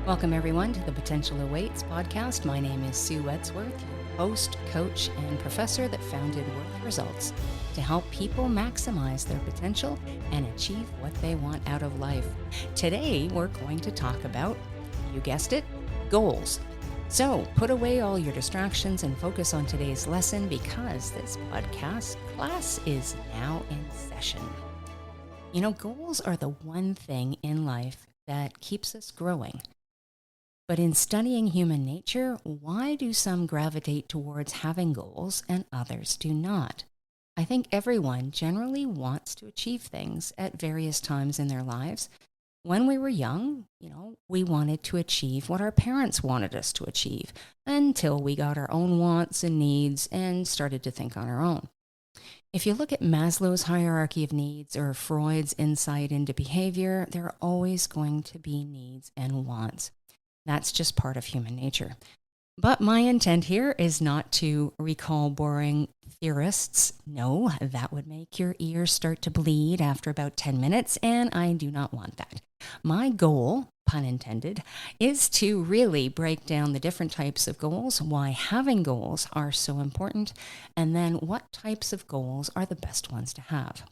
Welcome, everyone, to the Potential Awaits podcast. My name is Sue Wedsworth, your host, coach, and professor that founded WORTHResults to help people maximize their potential and achieve what they want out of life. Today, we're going to talk about, you guessed it, goals. So put away all your distractions and focus on today's lesson because this podcast class is now in session. You know, goals are the one thing in life that keeps us growing. But in studying human nature, why do some gravitate towards having goals and others do not? I think everyone generally wants to achieve things at various times in their lives. When we were young, we wanted to achieve what our parents wanted us to achieve until we got our own wants and needs and started to think on our own. If you look at Maslow's hierarchy of needs or Freud's insight into behavior, there are always going to be needs and wants. That's just part of human nature. But my intent here is not to recall boring theorists. No, that would make your ears start to bleed after about 10 minutes, and I do not want that. My goal, pun intended, is to really break down the different types of goals, why having goals are so important, and then what types of goals are the best ones to have.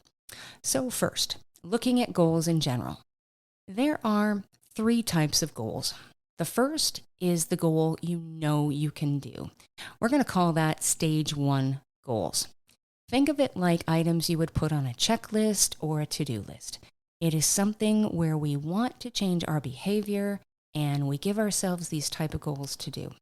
So first, looking at goals in general. There are 3 types of goals. The first is the goal you know you can do. We're going to call that stage 1 goals. Think of it like items you would put on a checklist or a to-do list. It is something where we want to change our behavior and we give ourselves these type of goals to do.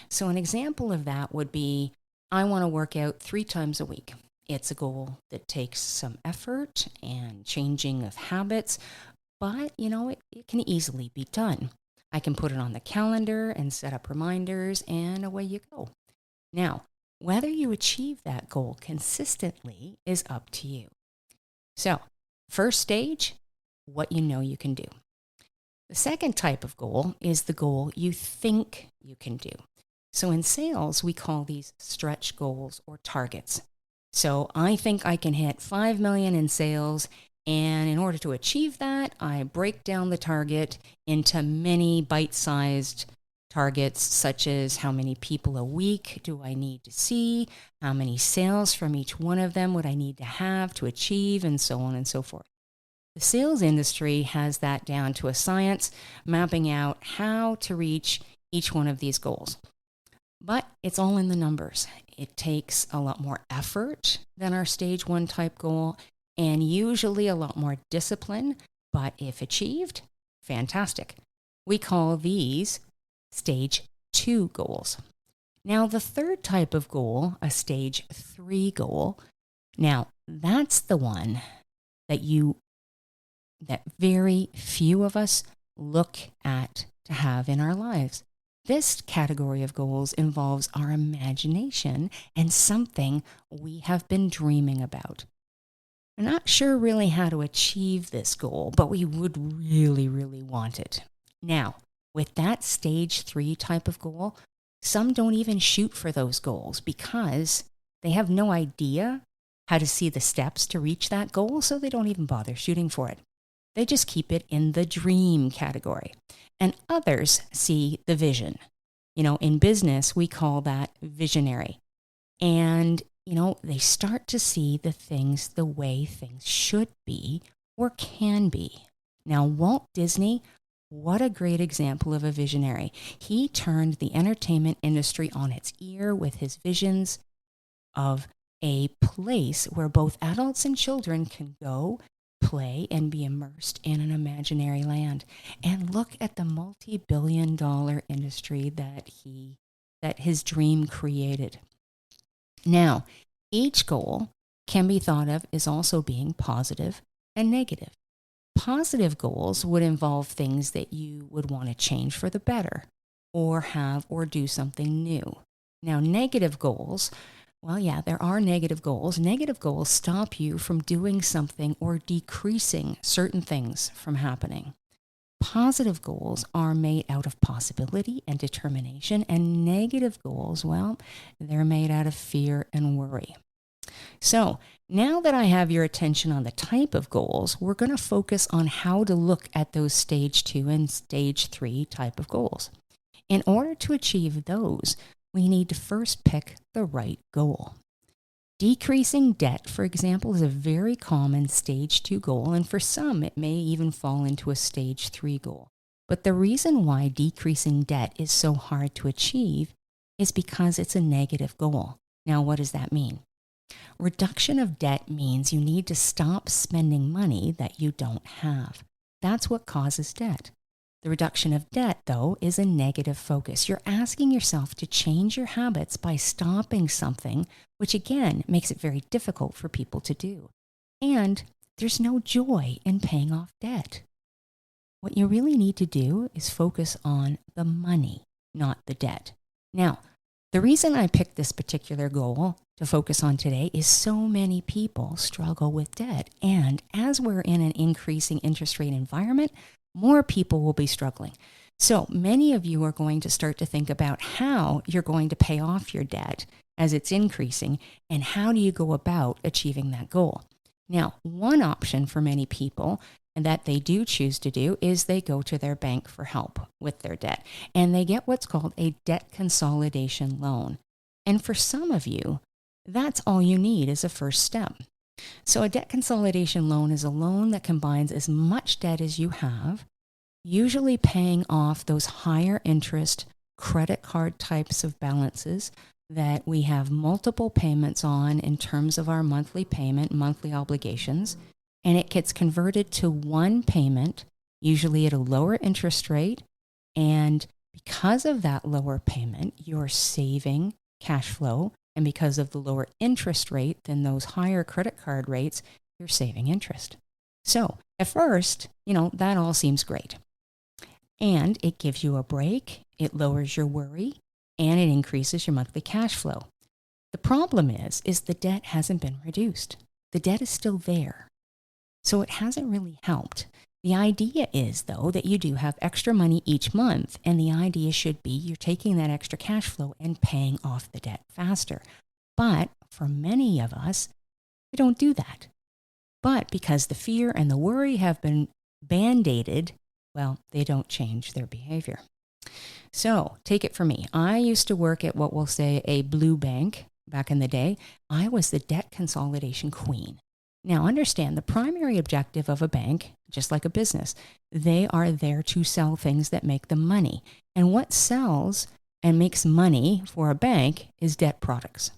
So an example of that would be, I want to work out 3 times a week. It's a goal that takes some effort and changing of habits, but it can easily be done. I can put it on the calendar and set up reminders, and away you go. Now, whether you achieve that goal consistently is up to you. So, first stage, what you know you can do. The second type of goal is the goal you think you can do. So in sales, we call these stretch goals or targets. So I think I can hit 5 million in sales, and in order to achieve that, I break down the target into many bite-sized targets, such as how many people a week do I need to see, how many sales from each one of them would I need to have to achieve, and so on and so forth. The sales industry has that down to a science, mapping out how to reach each one of these goals. But it's all in the numbers. It takes a lot more effort than our stage 1 type goal, and usually a lot more discipline, but if achieved, fantastic. We call these stage 2 goals. Now, the third type of goal, a stage 3 goal, now that's the one that very few of us look at to have in our lives. This category of goals involves our imagination and something we have been dreaming about. We're not sure really how to achieve this goal, but we would really, really want it. Now, with that stage 3 type of goal, some don't even shoot for those goals because they have no idea how to see the steps to reach that goal, so they don't even bother shooting for it. They just keep it in the dream category. And others see the vision. In business, we call that visionary. And they start to see the things the way things should be or can be. Now, Walt Disney, what a great example of a visionary. He turned the entertainment industry on its ear with his visions of a place where both adults and children can go, play, and be immersed in an imaginary land. And look at the multi-billion-dollar industry that his dream created. Now, each goal can be thought of as also being positive and negative. Positive goals would involve things that you would want to change for the better or have or do something new. Now, negative goals, well, yeah, there are negative goals. Negative goals stop you from doing something or decreasing certain things from happening. Positive goals are made out of possibility and determination, and negative goals, well, they're made out of fear and worry. So Now that I have your attention on the type of goals, we're going to focus on how to look at those stage 2 and stage 3 type of goals. In order to achieve those, we need to first pick the right goal. Decreasing debt, for example, is a very common stage 2 goal, and for some, it may even fall into a stage 3 goal. But the reason why decreasing debt is so hard to achieve is because it's a negative goal. Now, what does that mean? Reduction of debt means you need to stop spending money that you don't have. That's what causes debt. The reduction of debt, though, is a negative focus. You're asking yourself to change your habits by stopping something, which again makes it very difficult for people to do. And there's no joy in paying off debt. What you really need to do is focus on the money, not the debt. Now, the reason I picked this particular goal to focus on today is so many people struggle with debt. And as we're in an increasing interest rate environment, more people will be struggling. So many of you are going to start to think about how you're going to pay off your debt as it's increasing, and how do you go about achieving that goal. Now, one option for many people and that they do choose to do is they go to their bank for help with their debt, and they get what's called a debt consolidation loan. And for some of you, that's all you need as a first step. So a debt consolidation loan is a loan that combines as much debt as you have, usually paying off those higher interest credit card types of balances that we have multiple payments on in terms of our monthly payment, monthly obligations, and it gets converted to one payment, usually at a lower interest rate. And because of that lower payment, you're saving cash flow. And because of the lower interest rate than those higher credit card rates, you're saving interest. So at first, that all seems great. And it gives you a break, it lowers your worry, and it increases your monthly cash flow. The problem is the debt hasn't been reduced. The debt is still there. So it hasn't really helped. The idea is, though, that you do have extra money each month, and the idea should be you're taking that extra cash flow and paying off the debt faster. But for many of us, we don't do that. But because the fear and the worry have been band-aided, well, they don't change their behavior. So take it from me. I used to work at what we'll say a blue bank back in the day. I was the debt consolidation queen. Now, understand the primary objective of a bank, just like a business, they are there to sell things that make them money. And what sells and makes money for a bank is debt products.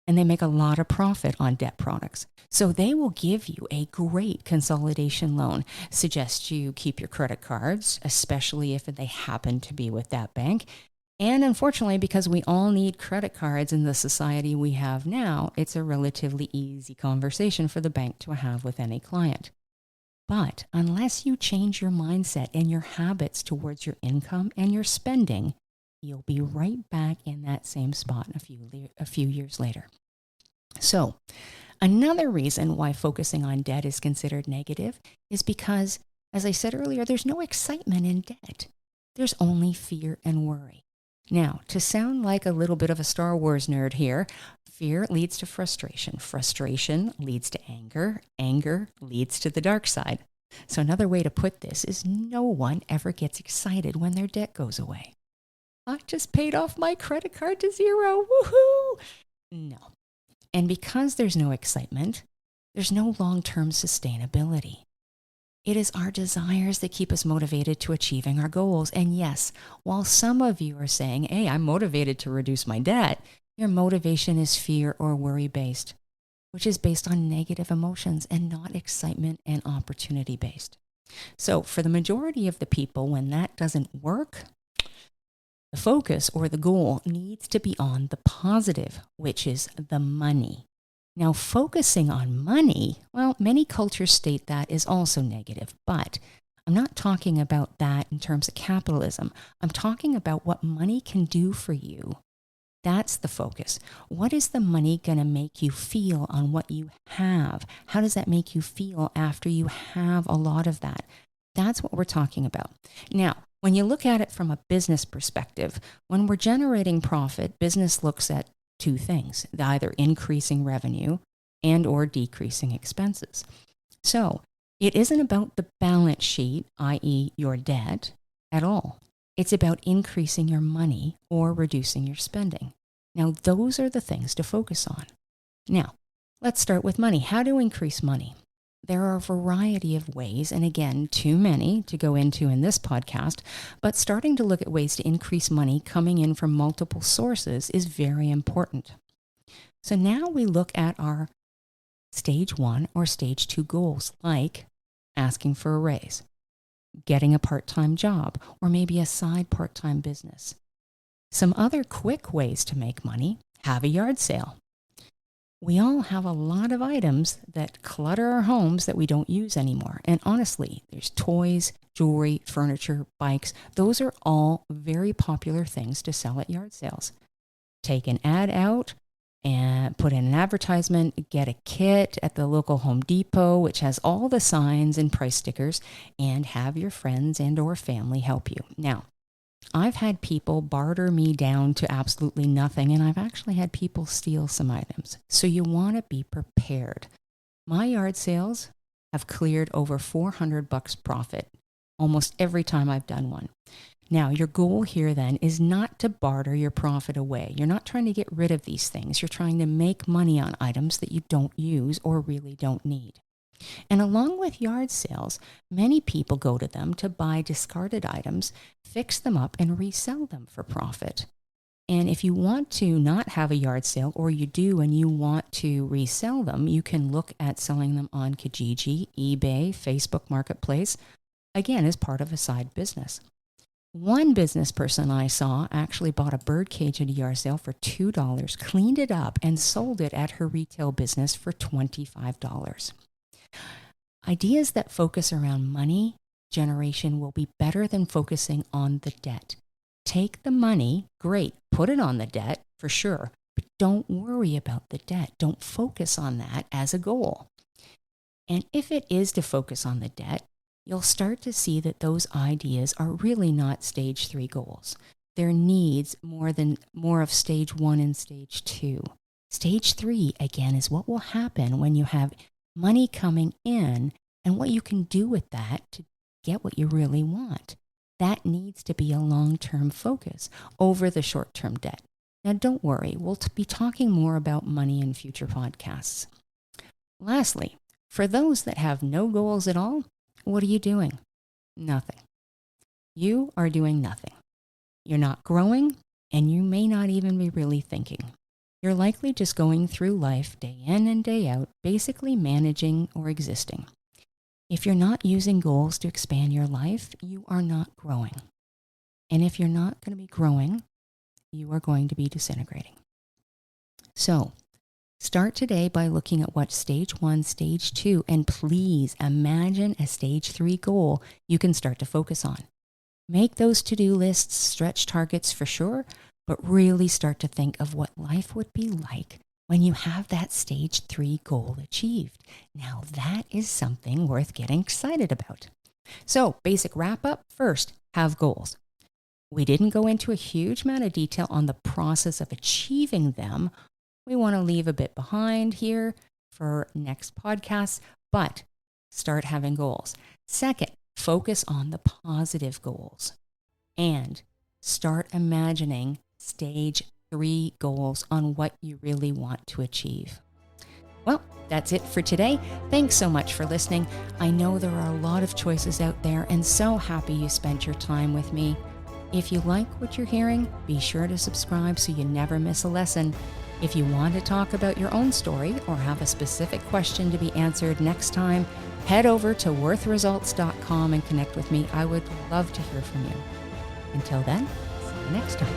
And they make a lot of profit on debt products. So they will give you a great consolidation loan, suggest you keep your credit cards, especially if they happen to be with that bank. And unfortunately, because we all need credit cards in the society we have now, it's a relatively easy conversation for the bank to have with any client. But unless you change your mindset and your habits towards your income and your spending, you'll be right back in that same spot a few years later. So another reason why focusing on debt is considered negative is because, as I said earlier, there's no excitement in debt. There's only fear and worry. Now, to sound like a little bit of a Star Wars nerd here, fear leads to frustration. Frustration leads to anger. Anger leads to the dark side. So another way to put this is no one ever gets excited when their debt goes away. I just paid off my credit card to zero. Woohoo! No. And because there's no excitement, there's no long-term sustainability. It is our desires that keep us motivated to achieving our goals. And yes, while some of you are saying, hey, I'm motivated to reduce my debt, your motivation is fear or worry-based, which is based on negative emotions and not excitement and opportunity-based. So for the majority of the people, when that doesn't work, the focus or the goal needs to be on the positive, which is the money. Now, focusing on money, well, many cultures state that is also negative, but I'm not talking about that in terms of capitalism. I'm talking about what money can do for you. That's the focus. What is the money going to make you feel on what you have? How does that make you feel after you have a lot of that? That's what we're talking about. Now, when you look at it from a business perspective, when we're generating profit, business looks at two things, either increasing revenue and or decreasing expenses. So it isn't about the balance sheet, i.e. your debt, at all. It's about increasing your money or reducing your spending. Now, those are the things to focus on. Now, let's start with money. How to increase money? There are a variety of ways, and again, too many to go into in this podcast, but starting to look at ways to increase money coming in from multiple sources is very important. So now we look at our stage 1 or stage 2 goals, like asking for a raise, getting a part-time job, or maybe a side part-time business. Some other quick ways to make money: have a yard sale. We all have a lot of items that clutter our homes that we don't use anymore. And honestly, there's toys, jewelry, furniture, bikes. Those are all very popular things to sell at yard sales. Take an ad out and put in an advertisement, get a kit at the local Home Depot, which has all the signs and price stickers, and have your friends and or family help you. Now, I've had people barter me down to absolutely nothing, and I've actually had people steal some items. So you want to be prepared. My yard sales have cleared over $400 profit almost every time I've done one. Now, your goal here then is not to barter your profit away. You're not trying to get rid of these things. You're trying to make money on items that you don't use or really don't need. And along with yard sales, many people go to them to buy discarded items, fix them up, and resell them for profit. And if you want to not have a yard sale, or you do and you want to resell them, you can look at selling them on Kijiji, eBay, Facebook Marketplace, again, as part of a side business. One business person I saw actually bought a bird cage at a yard sale for $2, cleaned it up, and sold it at her retail business for $25. Ideas that focus around money generation will be better than focusing on the debt. Take the money, great, put it on the debt for sure, but don't worry about the debt. Don't focus on that as a goal. And if it is to focus on the debt, you'll start to see that those ideas are really not stage 3 goals. They're needs more of stage 1 and stage 2. Stage 3, again, is what will happen when you have money coming in and what you can do with that to get what you really want. That needs to be a long-term focus over the short-term debt. Now, don't worry, we'll be talking more about money in future podcasts. Lastly, for those that have no goals at all, what are you doing? Nothing. You are doing nothing. You're not growing, and you may not even be really thinking. You're likely just going through life day in and day out, basically managing or existing. If you're not using goals to expand your life, you are not growing. And if you're not going to be growing, you are going to be disintegrating. So, start today by looking at what stage 1, stage 2, and please imagine a stage 3 goal you can start to focus on. Make those to-do lists, stretch targets for sure, but really start to think of what life would be like when you have that stage 3 goal achieved. Now that is something worth getting excited about. So, basic wrap up: first, have goals. We didn't go into a huge amount of detail on the process of achieving them. We want to leave a bit behind here for next podcasts, but start having goals. Second, focus on the positive goals and start imagining stage 3 goals on what you really want to achieve. Well, that's it for today. Thanks so much for listening. I know there are a lot of choices out there, and so happy you spent your time with me. If you like what you're hearing, be sure to subscribe so you never miss a lesson. If you want to talk about your own story or have a specific question to be answered next time, head over to WORTHResults.com and connect with me. I would love to hear from you. Until then, see you next time.